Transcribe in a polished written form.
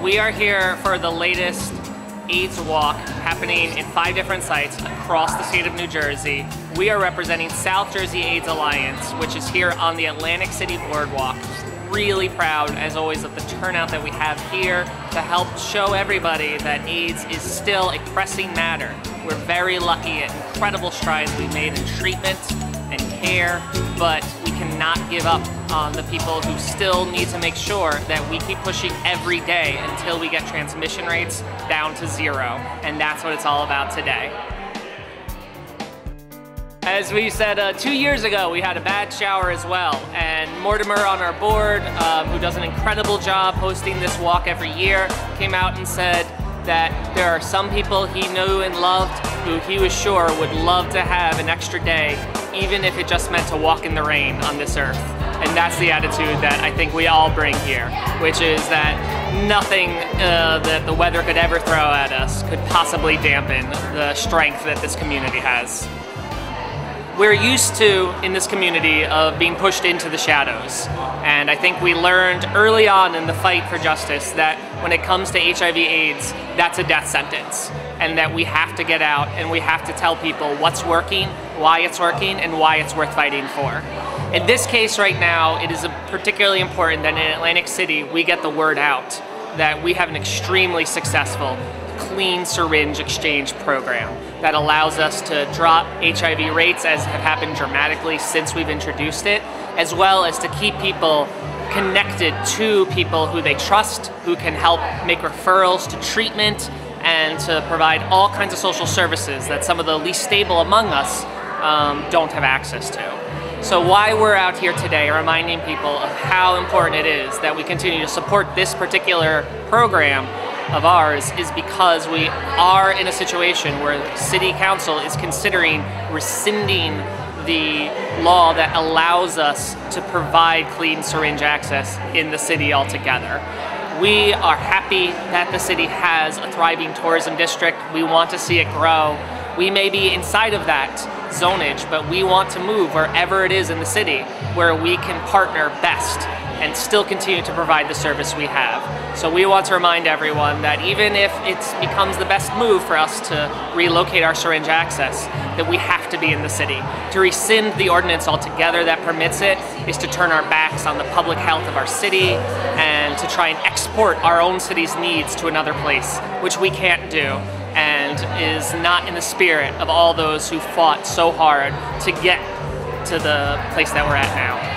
We are here for the latest AIDS walk happening in 5 different sites across the state of New Jersey. We are representing South Jersey AIDS Alliance, which is here on the Atlantic City Boardwalk. Really proud, as always, of the turnout that we have here to help show everybody that AIDS is still a pressing matter. We're very lucky at incredible strides we've made in treatment and care, but we cannot give up on the people who still need to make sure that we keep pushing every day until we get transmission rates down to 0. And that's what it's all about today. As we said 2 years ago, we had a bad shower as well, and Mortimer on our board, who does an incredible job hosting this walk every year, came out and said that there are some people he knew and loved who he was sure would love to have an extra day, even if it just meant to walk in the rain on this earth. And that's the attitude that I think we all bring here, which is that nothing that the weather could ever throw at us could possibly dampen the strength that this community has. We're used to, in this community, of being pushed into the shadows. And I think we learned early on in the fight for justice that when it comes to HIV/AIDS, that's a death sentence. And that we have to get out and we have to tell people what's working, why it's working, and why it's worth fighting for. In this case right now, it is particularly important that in Atlantic City, we get the word out that we have an extremely successful clean syringe exchange program that allows us to drop HIV rates, as have happened dramatically since we've introduced it, as well as to keep people connected to people who they trust, who can help make referrals to treatment, and to provide all kinds of social services that some of the least stable among us don't have access to. So why we're out here today reminding people of how important it is that we continue to support this particular program of ours is because we are in a situation where City Council is considering rescinding the law that allows us to provide clean syringe access in the city altogether. We are happy that the city has a thriving tourism district. We want to see it grow. We may be inside of that zonage, but we want to move wherever it is in the city where we can partner best and still continue to provide the service we have. So we want to remind everyone that even if it becomes the best move for us to relocate our syringe access, that we have to be in the city. To rescind the ordinance altogether that permits it is to turn our backs on the public health of our city and to try and export our own city's needs to another place, which we can't do, and is not in the spirit of all those who fought so hard to get to the place that we're at now.